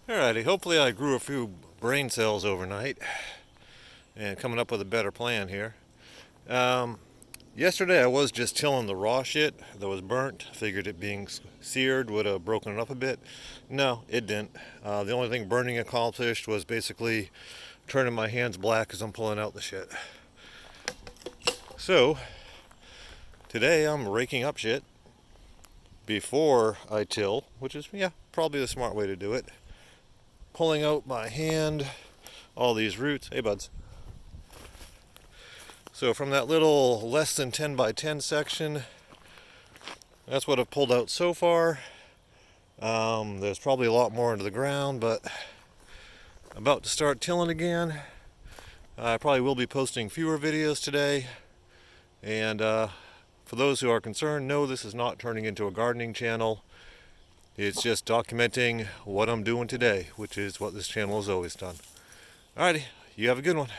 Alrighty, hopefully I grew a few brain cells overnight and coming up with a better plan here. Um, Yesterday I was just tilling the raw shit that was burnt. Figured it being seared would have broken it up a bit. No, it didn't. The only thing burning accomplished was basically turning my hands black as I'm pulling out the shit. So, today I'm raking up shit before I till, which is, yeah, probably the smart way to do it. Pulling out my hand, all these roots. Hey, buds. So from that little less than 10 by 10 section, that's what I've pulled out so far. There's probably a lot more into the ground, but I'm about to start tilling again. I probably will be posting fewer videos today. And for those who are concerned, no, this is not turning into a gardening channel. It's just documenting what I'm doing today, which is what this channel has always done. Alrighty, you have a good one.